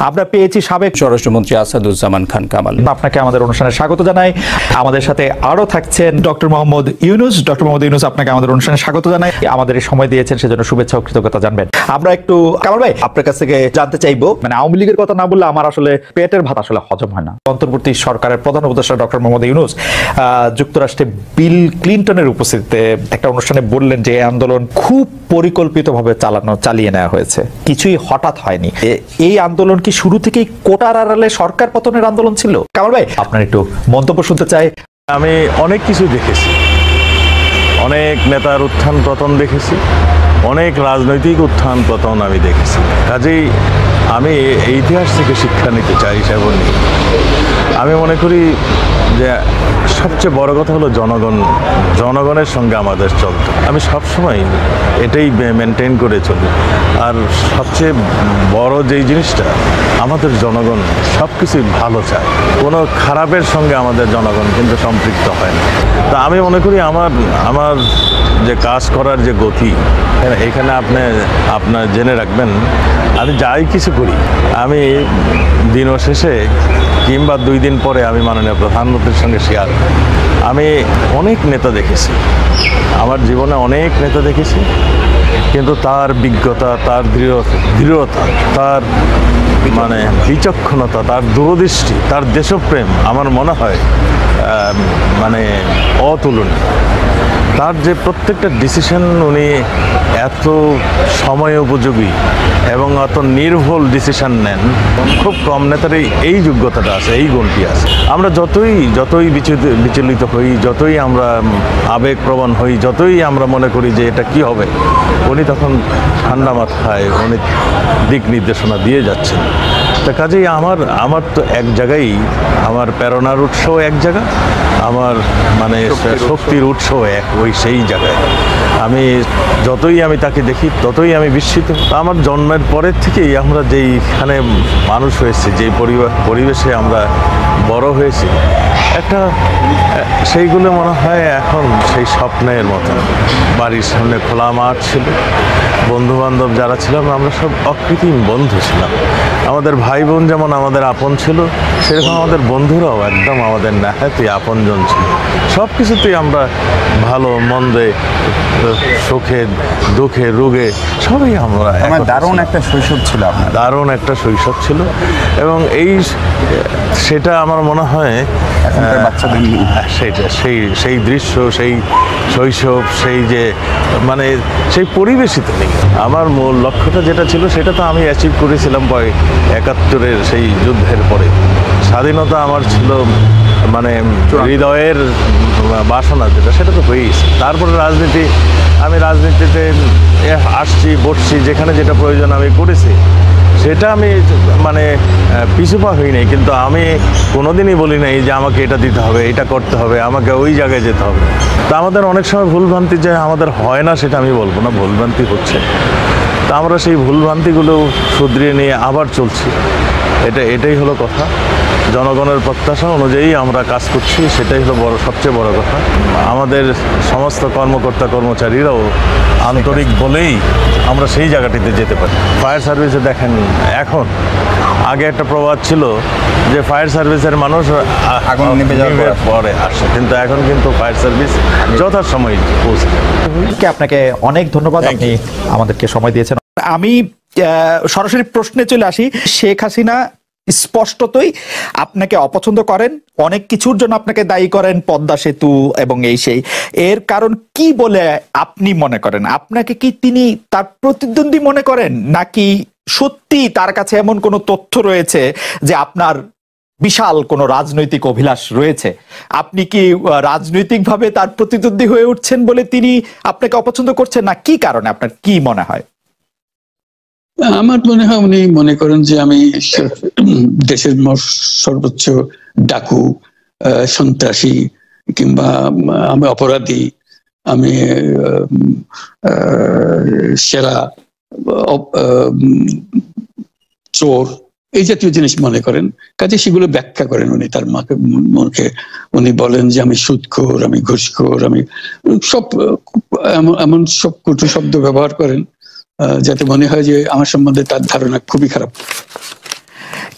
আমরা পেয়েছি সাবেক স্বরাষ্ট্রমন্ত্রী আসাদুজ্জামান খান কামাল। আপনাকে আমাদের অনুষ্ঠানে স্বাগত জানাই। আমাদের সাথে আরো থাকছেন ডক্টর মোহাম্মদ ইউনুস। ডক্টর মোহাম্মদ ইউনুস, আপনাকে আমাদের অনুষ্ঠানে স্বাগত জানাই। আমাদের এই সময় দিয়েছেন সেজন্য শুভেচ্ছা ও কৃতজ্ঞতা জানবেন। আমরা একটু কামাল ভাই আপনার কাছ থেকে জানতে চাইবো, মানে আওয়ামী লীগের কথা না বললে আমার আসলে পেটের ভাত আসলে হজম হয় না। অন্তর্বর্তী সরকারের প্রধান উপদেষ্টা ডক্টর মোহাম্মদ ইউনুস যুক্তরাষ্ট্রে বিল ক্লিনটনের উপস্থিতিতে একটা অনুষ্ঠানে বললেন যে এই আন্দোলন খুব পরিকল্পিতভাবে চালিয়ে নেওয়া হয়েছে, কিছুই হঠাৎ হয়নি। এই আন্দোলন কি শুরু থেকেই কোটার আড়ালে সরকার পতনের আন্দোলন ছিল? কামাল ভাই আপনার একটু মন্তব্য শুনতে চাই। আমি অনেক কিছু দেখেছি, অনেক নেতার উত্থান পতন দেখেছি, অনেক রাজনৈতিক উত্থান পতন আমি দেখেছি। কাজেই আমি এই ইতিহাস থেকে শিক্ষা নিতে চাই। সেবনী আমি মনে করি যে সবচেয়ে বড় কথা হলো জনগণের সঙ্গে আমাদের চলতে। আমি সবসময় এটাই মেনটেন করে চলি। আর সবচেয়ে বড় যেই জিনিসটা, আমাদের জনগণ সব কিছুই ভালো চায়, কোনো খারাপের সঙ্গে আমাদের জনগণ কিন্তু সম্পৃক্ত হয় না। তা আমি মনে করি আমার যে কাজ করার যে গতি, এখানে আপনার জেনে রাখবেন, আমি যাই কিছু করি, আমি দিন শেষে কিংবা 2 দিন পরে আমি মাননীয় প্রধানমন্ত্রীর সঙ্গে শেয়ার। আমি অনেক নেতা দেখেছি, আমার জীবনে অনেক নেতা দেখেছি, কিন্তু তার বিজ্ঞতা, তার দৃঢ়তা, তার মানে বিচক্ষণতা, তার দূরদৃষ্টি, তার দেশপ্রেম আমার মনে হয় মানে অতুলনীয়। তার যে প্রত্যেকটা ডিসিশন উনি এত সময় উপযোগী এবং অত নির্ভুল ডিসিশন নেন, খুব কম নেতারই এই যোগ্যতাটা আছে, এই গুণটি আছে। আমরা যতই বিচলিত হই, যতই আমরা আবেগপ্রবণ হই, যতই আমরা মনে করি যে এটা কি হবে, উনি তখন ঠান্ডা মাথায় উনি দিক নির্দেশনা দিয়ে যাচ্ছেন। তা কাজেই আমার তো এক জায়গায়, আমার প্রেরণার উৎসও এক জায়গা, আমার মানে শক্তির উৎসও সেই জায়গায়। যতই আমি তাকে দেখি ততই আমি বিস্মিত। আমার জন্মের পরের থেকেই আমরা যেইখানে মানুষ হয়েছি, যেই পরিবেশে আমরা বড় হয়েছি, সেইগুলো মনে হয় এখন সেই স্বপ্নের মতো। বাড়ির সামনে খোলা মাঠ ছিল, বন্ধুবান্ধব যারা ছিলাম আমরা সব অকৃত্রিম বন্ধু ছিলাম। আমাদের ভাই বোন যেমন আমাদের আপন ছিল, সেরকম আমাদের বন্ধুরাও একদম আমাদের নেহাতি আপনজন ছিল। সব কিছুতেই আমরা ভালো মন্দে, সুখে দুঃখে রোগে সবই আমরা। দারুণ একটা শৈশব ছিল আপনার। দারুণ একটা শৈশব ছিল, এবং সেটা আমার মনে হয় সেই দৃশ্য, সেই শৈশব, সেই যে মানে সেই পরিবেশিত নেই। আমার মূল লক্ষ্যটা যেটা ছিল সেটা তো আমি অ্যাচিভ করেছিলাম ৭১-এর সেই যুদ্ধের পরে। স্বাধীনতা আমার ছিল মানে হৃদয়ের বাসনা যেটা, সেটা তো হয়েছে। তারপরে আমি রাজনীতিতে আসছি, বসছি, যেখানে যেটা প্রয়োজন আমি করেছি, সেটা আমি মানে পিছুপা হই নাই। কিন্তু আমি কোনোদিনই বলি নাই যে আমাকে এটা দিতে হবে, এটা করতে হবে, আমাকে ওই জায়গায় যেতে হবে। তা আমাদের অনেক সময় ভুলভ্রান্তি যে আমাদের হয় না, সেটা আমি বলবো না, ভুলভ্রান্তি হচ্ছে। তা আমরা সেই ভুলভ্রান্তিগুলো শুধরিয়ে নিয়ে আবার চলছি। এটাই হলো কথা। জনগণের প্রত্যাশা অনুযায়ী আমরা কাজ করছি, সেটাই হলো সবচেয়ে বড় কথা। আমাদের সমস্ত কর্মকর্তা কর্মচারীরাও আন্তরিক বলেই আমরা সেই জায়গাটিতে যেতে পারি। ফায়ার সার্ভিসে দেখেন, এখন আগে একটা প্রবাদ ছিল যে ফায়ার সার্ভিসের মানুষ আগুন নিভে যাওয়ার পরে আসে, কিন্তু এখন কিন্তু ফায়ার সার্ভিস যথাসময়ে পৌঁছে যায়। আপনাকে অনেক ধন্যবাদ, আপনি আমাদেরকে সময় দিয়েছেন। আমি সরাসরি প্রশ্নে চলে আসি। শেখ হাসিনা স্পষ্টতই আপনাকে অপছন্দ করেন, অনেক কিছুর জন্য আপনাকে দায়ী করেন, পদ্মা সেতু এবং সেই। এর কারণ কি বলে আপনি মনে করেন? আপনাকে কি তিনি তার প্রতিদ্বন্দ্বী মনে করেন, নাকি সত্যি তার কাছে এমন কোনো তথ্য রয়েছে যে আপনার বিশাল কোনো রাজনৈতিক অভিলাষ রয়েছে? আপনি কি রাজনৈতিকভাবে তার প্রতিদ্বন্দ্বী হয়ে উঠছেন বলে তিনি আপনাকে অপছন্দ করছেন, না কি কারণে? আপনার কি মনে হয়? আমার মনে হয় উনি মনে করেন যে আমি দেশের সর্বোচ্চ ডাকু, সন্ত্রাসী, কিংবা আমি অপরাধী, আমি সেরা চোর, এই জাতীয় জিনিস মনে করেন। কাজে সেগুলো ব্যাখ্যা করেন উনি তার মুখে। উনি বলেন যে আমি সুদখোর, আমি ঘুষখোর, আমি সব এমন সব কটু শব্দ ব্যবহার করেন যাতে মনে হয় যে আমার সম্বন্ধে তার ধারণা খুবই খারাপ।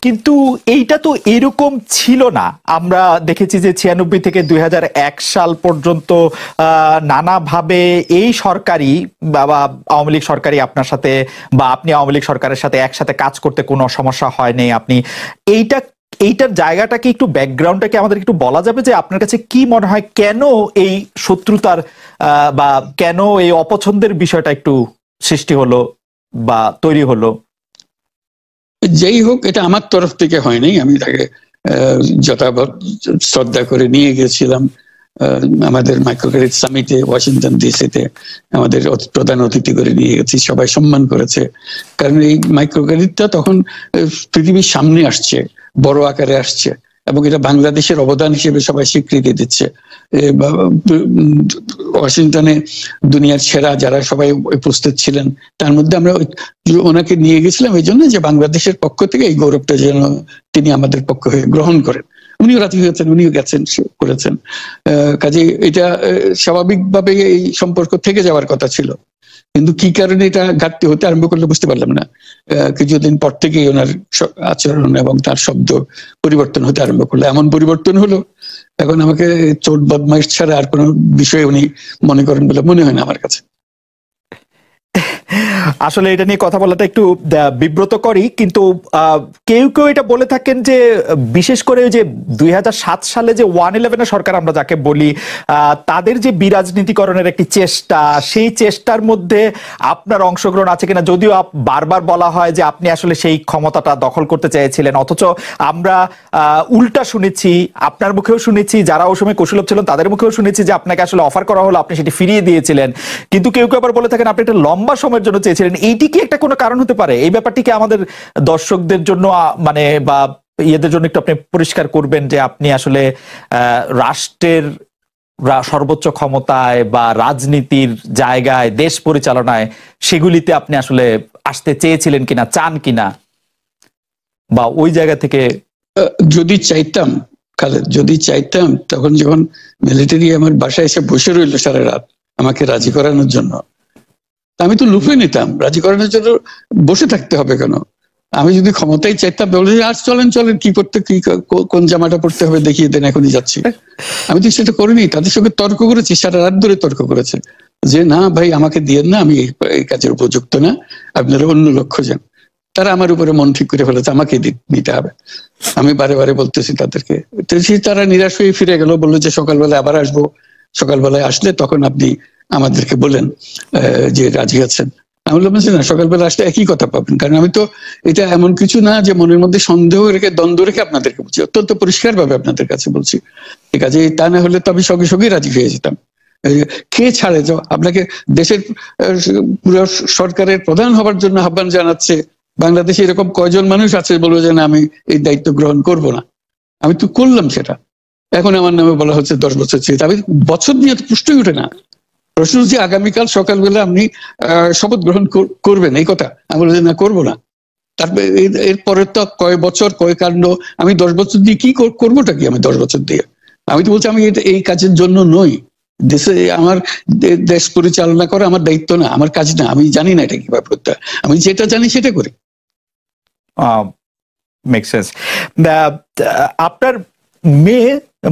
কিন্তু এইটা তো এরকম ছিল না। আমরা দেখেছি যে 96 থেকে 2001 সাল পর্যন্ত নানাভাবে এই সরকারি বা আওয়ামী লীগ সরকারি আপনার সাথে বা আপনি আওয়ামী লীগ সরকারের সাথে একসাথে কাজ করতে কোনো সমস্যা হয়নি। আপনি এইটার জায়গাটাকে একটু ব্যাকগ্রাউন্ডটাকে আমাদের একটু বলা যাবে যে আপনার কাছে কি মনে হয় কেন এই শত্রুতার বা কেন এই অপছন্দের বিষয়টা একটু সৃষ্টি হলো বা তৈরি হলো? যেই হোক, এটা আমার তরফ থেকে হয়নি। আমি তাকে যথাযথ শ্রদ্ধা করে নিয়ে গেছিলাম আমাদের মাইক্রোক্রেডিট সামিটে ওয়াশিংটন ডিসিতে। আমাদের প্রধান অতিথি করে নিয়ে গেছি, সবাই সম্মান করেছে। কারণ এই মাইক্রোক্রেডিটটা তখন পৃথিবীর সামনে আসছে, বড় আকারে আসছে, এবং এটা বাংলাদেশের অবদান হিসেবে সবাই স্বীকৃতি দিচ্ছে। ওয়াশিংটনে দুনিয়ার সেরা যারা সবাই উপস্থিত ছিলেন, তার মধ্যে আমরা ওনাকে নিয়ে গেছিলাম এই জন্য যে বাংলাদেশের পক্ষ থেকে এই গৌরবটা যেন তিনি আমাদের পক্ষ হয়ে গ্রহণ করেন। উনিও রাজি হয়েছেন, উনিও গেছেন, করেছেন। কাজে এটা স্বাভাবিকভাবে এই সম্পর্ক থেকে যাওয়ার কথা ছিল, কিন্তু কি কারণে এটা ঘাটতি হতে আরম্ভ করলে বুঝতে পারলাম না। কিছুদিন পর থেকেই ওনার আচরণ এবং তার শব্দ পরিবর্তন হতে আরম্ভ করলো। এমন পরিবর্তন হলো এখন আমাকে চোট বদমাইশ ছাড়া আর কোনো বিষয় উনি মনে করেন বলে মনে হয় না আমার কাছে। আসলে এটা নিয়ে কথা বলাটা একটু বিব্রতকরই, কিন্তু কেউ কেউ এটা বলে থাকেন যে বিশেষ করে যে 2007 সালে যে 111 সরকার আমরা যাকে বলি, তাদের যে বিরাজনীতিকরণের একটি চেষ্টা, সেই চেষ্টার মধ্যে আপনার অংশগ্রহণ আছে কিনা। যদিও বারবার বলা হয় যে আপনি আসলে সেই ক্ষমতাটা দখল করতে চেয়েছিলেন, অথচ আমরা উল্টা শুনেছি, আপনার মুখেও শুনেছি, যারা ওই সময় কৌশলভ ছিলেন তাদের মুখেও শুনেছি যে আপনাকে আসলে অফার করা হলো, আপনি সেটি ফিরিয়ে দিয়েছিলেন। কিন্তু কেউ কেউ আবার বলে থাকেন আপনি একটা লম্বা সময়ের জন্য চেয়েছিলেন। এইটি কি একটা কোনো কারণ হতে পারে? এই ব্যাপারটিকে আমাদের দর্শকদের জন্য মানে বা ইয়েদের জন্য একটু আপনি পরিষ্কার করবেন যে আপনি আসলে রাষ্ট্রের সর্বোচ্চ ক্ষমতায় বা রাজনীতির জায়গায়, দেশ পরিচালনায়, সেগুলিতে আপনি আসলে আসতে চেয়েছিলেন কিনা, চান কিনা, বা ওই জায়গা থেকে? যদি চাইতাম খালেদ, যদি চাইতাম, তখন যখন মিলিটারি আমার বাসায় এসে বসে রইল সারা রাত আমাকে রাজি করানোর জন্য, আমি তো লুফে নিতাম। রাজি করানোর জন্য বসে থাকতে হবে কেন? আমি যদি ক্ষমতাই চাইতাম, বলে আজ চলেন চলেন, কি করতে, কি কোন জামাটা পড়তে হবে দেখিয়ে দেন, এখনই যাচ্ছি। আমি তো সেটা করিনি। তাদের সঙ্গে তর্ক করেছি, সারা রাত ধরে তর্ক করেছে যে না ভাই, আমাকে দিয়েন না, আমি এই কাজের উপযুক্ত না, আপনারা অন্য লক্ষ্য যান। তারা আমার উপরে মন ঠিক করে ফেলেছে আমাকে নিতে হবে। আমি বারে বারে বলতেছি তাদেরকে, তারা নিরাশ হয়ে ফিরে গেল, বললো যে সকালবেলায় আবার আসবো, সকালবেলায় আসলে তখন আপনি আমাদেরকে বলেন যে রাজি আছেন। আমি বললাম না, সকালবেলা আসলে একই কথা পাবেন। কারণ আমি তো এটা এমন কিছু না যে মনের মধ্যে সন্দেহ রেখে, দ্বন্দ্ব রেখে আপনাদেরকে বলছি, অত্যন্ত পরিষ্কার ভাবে আপনাদের কাছে বলছি। ঠিক আছে, তা না হলে তো আমি সঙ্গে সঙ্গেই রাজি হয়ে যেতাম। কে ছাড়ে যাও আপনাকে? দেশের পুরো সরকারের প্রধান হবার জন্য আহ্বান জানাচ্ছে বাংলাদেশে এরকম কয়জন মানুষ আছে বলবো যে না, আমি এই দায়িত্ব গ্রহণ করব না? আমি তো করলাম সেটা। এখন আমার নামে বলা হচ্ছে 10 বছর চেয়ে। আমি বছর দিয়ে তো পুষ্টই উঠে না। প্রশ্ন হচ্ছে আগামীকাল সকালবেলা আপনি শপথ গ্রহণ করবেন, এই কথা। আমি বলছি না, করবো না। তারপরে এরপরে তো কয় বছর, কয় কাণ্ড। আমি 10 বছর দিয়ে কি করবোটা কি? আমি 10 বছর দিয়ে, আমি তো বলছি আমি এই কাজের জন্য নই। দেশে আমার দেশ পরিচালনা করা আমার দায়িত্ব না, আমার কাজ না। আমি জানি না এটা কিভাবে করতে হয়। আমি যেটা জানি সেটা করি। Make sense. আপনার মেয়ে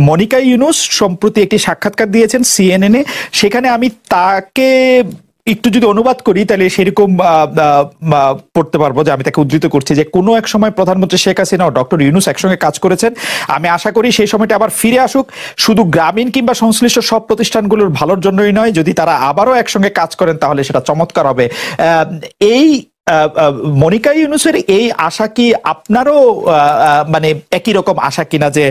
মনিকা ইউনুস সম্প্রতি একটি সাক্ষাৎকার দিয়েছেন CNN-এ। সেখানে আমি তাকে একটু যদি অনুবাদ করি তাহলে সেরকম পড়তে পারবো যে আমি তাকে উদ্ধৃত করছি যে কোনো এক সময় প্রধানমন্ত্রী শেখ হাসিনা ও ডক্টর ইউনুস একসঙ্গে কাজ করেছেন। আমি আশা করি সেই সময়টা আবার ফিরে আসুক, শুধু গ্রামীণ কিংবা সংশ্লিষ্ট সব প্রতিষ্ঠানগুলোর ভালোর জন্যই নয়। যদি তারা আবারও একসঙ্গে কাজ করেন তাহলে সেটা চমৎকার হবে। এই মনিকা ইউনুসের এই আশা কি আপনারও মানে একই রকম আশা কিনা যে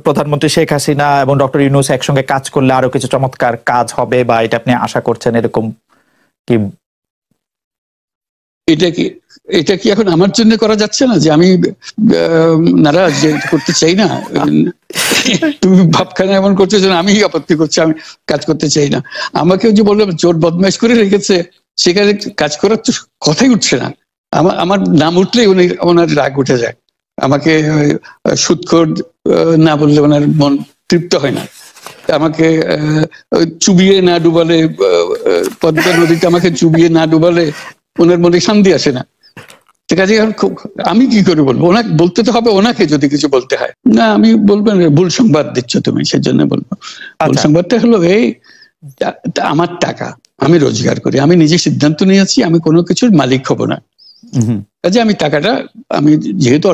প্রধানমন্ত্রী শেখ হাসিনা এবং ডক্টর ইউনুস একসঙ্গে কাজ করলে আরো কিছু চমৎকার কাজ হবে, বা এটা আপনি আশা করছেন এরকম কি? এটা কি এখন আমার জন্য করা যাচ্ছে না যে আমি নারাজ, যে করতে চাই না? তুমি ভাবখানা এমন করছো যে আমি আপত্তি করছি, আমি কাজ করতে চাই না। আমাকে যে বললাম চোর বদমাইশ করে রেখেছে, সেখানে কাজ করার তো কথাই উঠছে না। আমার নাম উঠলেই ওনার রাগ উঠে যায়। আমাকে সুদখোর না বললে ওনার মন তৃপ্ত হয় না। আমাকে চুবিয়ে না ডুবালে, পদ্মা নদীতে আমাকে চুবিয়ে না ডুবালে ওনার মনে শান্তি আসে না। কাজে আমি কি করে বলবো? ওনাকে বলতে তো হবে, ওনাকে যদি কিছু বলতে হয়। না, আমি বলবেন ভুল সংবাদ দিচ্ছ তুমি, সেজন্য বলবো। ভুল সংবাদটা হলো এই, আমার টাকা আমি রোজগার করি, আমি নিজে সিদ্ধান্ত নিয়েছি আমি কোনো কিছুর মালিক হব না। কাজে আমি টাকাটা আমি যেহেতু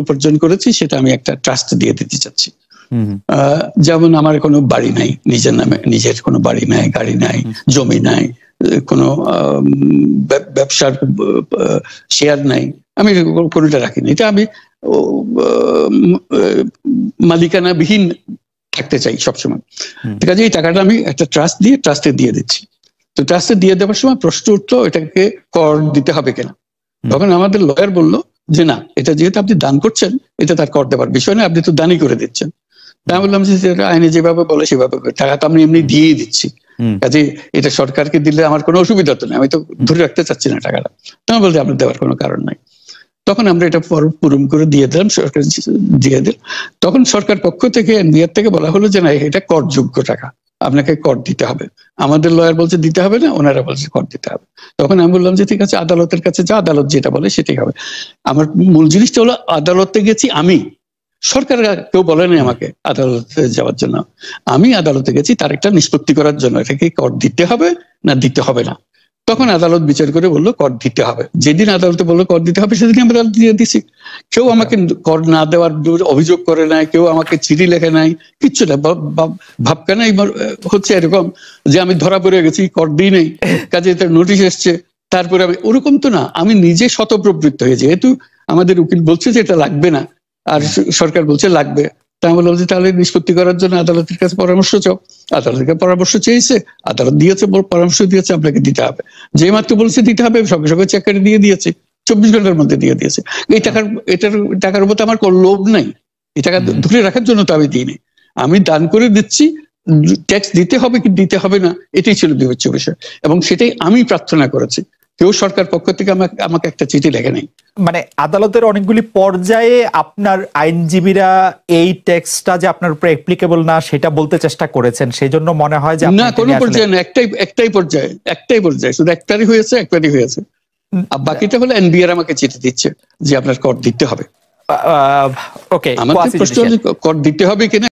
উপার্জন করেছি, সেটা আমি একটা ট্রাস্ট দিয়ে দিতে চাচ্ছি। যেমন আমার কোনো বাড়ি নাই, নিজের কোনো বাড়ি নাই, গাড়ি নাই, জমি নাই, কোনো ব্যবসার শেয়ার নাই, আমি কোনোটা রাখিনি। এটা আমি মালিকানাবিহীন থাকতে চাই সবসময়। ঠিক আছে, এই টাকাটা আমি একটা ট্রাস্টে দিয়ে দিচ্ছি। তো ট্রাস্টে দিয়ে দেওয়ার সময় প্রশ্ন উঠলো এটাকে কর দিতে হবে কিনা। তখন আমাদের লয়ার বললো যে না, এটা যেহেতু আপনি দান করছেন, এটা তার কর দেওয়ার বিষয় না, আপনি তো দানই করে দিচ্ছেন। আমি বললাম যে আইনে যেভাবে বলে সেভাবে, টাকা তো আমি এমনি দিয়েই দিচ্ছি, কাজে এটা সরকারকে দিলে আমার কোনো অসুবিধা তো নেই, আমি তো ধরে রাখতে চাচ্ছি না টাকাটা। তখন বলতে আপনার দেওয়ার কোনো কারণ নাই। তখন আমরা এটা পূরণ করে দিয়ে দিলাম, সরকার দিয়ে দিল। তখন সরকার পক্ষ থেকে এনবিআর থেকে বলা হলো যে না, এটা করযোগ্য টাকা, আপনাকে কর দিতে হবে। আমাদের লয়ার বলছে দিতে হবে না, ওনারা বলছে কর দিতে হবে। তখন আমি বললাম যে ঠিক আছে, আদালতের কাছে যা, আদালত যেটা বলে সেটাই হবে। আমার মূল জিনিসটা হলো আদালতে গেছি আমি, সরকার কেউ বলেনি আমাকে আদালতে যাওয়ার জন্য। আমি আদালতে গেছি তার একটা নিষ্পত্তি করার জন্য, এটাকে কর দিতে হবে না দিতে হবে না। তখন আদালত বিচার করে বললো কর দিতে হবে। যেদিন আদালতে বললো কর দিতে হবে, সেদিন আমরা দিয়ে দিছি। কেউ আমাকে কর না দেওয়ার অভিযোগ করে নাই, কেউ আমাকে চিঠি লেখে নাই, কিচ্ছু না। ভাবখানা হচ্ছে এরকম যে আমি ধরা পড়ে গেছি, কর দিই নেই, কাজে তার নোটিশ এসছে, তারপরে আমি, ওরকম তো না। আমি নিজে স্বতঃপ্রবৃত্ত হয়ে, যেহেতু আমাদের উকিল বলছে যে এটা লাগবে না আর সরকার বলছে লাগবে, তা আমি বললাম যে তাহলে নিষ্পত্তি করার জন্য আদালতের কাছে পরামর্শ চাও। আদালতের পরামর্শ চেয়েছে, আদালত দিয়েছে, পরামর্শ দিয়েছে আপনাকে দিতে হবে। যে মাত্র বলছে দিতে হবে, সঙ্গে সঙ্গে চেক করে দিয়ে দিয়েছে, 24 ঘন্টার মধ্যে দিয়ে দিয়েছে। এটার টাকার উপর আমার কোনো লোভ নাই, এই টাকা ধরে রাখার জন্য তো আমি দিইনি, আমি দান করে দিচ্ছি। ট্যাক্স দিতে হবে কি দিতে হবে না, এটাই ছিল বিবেচ্য বিষয়, এবং সেটাই আমি প্রার্থনা করেছি। কেউ সরকার পক্ষ থেকে আমাকে একটা চিঠি লেখে নাই। মানে আদালতের অনেকগুলি পর্যায়ে আপনার আইনজীবীরা এই ট্যাক্সটা যে আপনার উপর অ্যাপ্লিকেবল না সেটা বলতে চেষ্টা করেছেন, সেই জন্য মনে হয় যে না, কোনো পর্যায়ে না, একটাই পর্যায়ে, শুধু একটারই হয়েছে। আর বাকিটা হলো এনবিআর আমাকে চিঠি দিচ্ছে যে আপনার কর দিতে হবে। ওকে, আমাদের প্রশ্ন কর দিতে হবে কিনা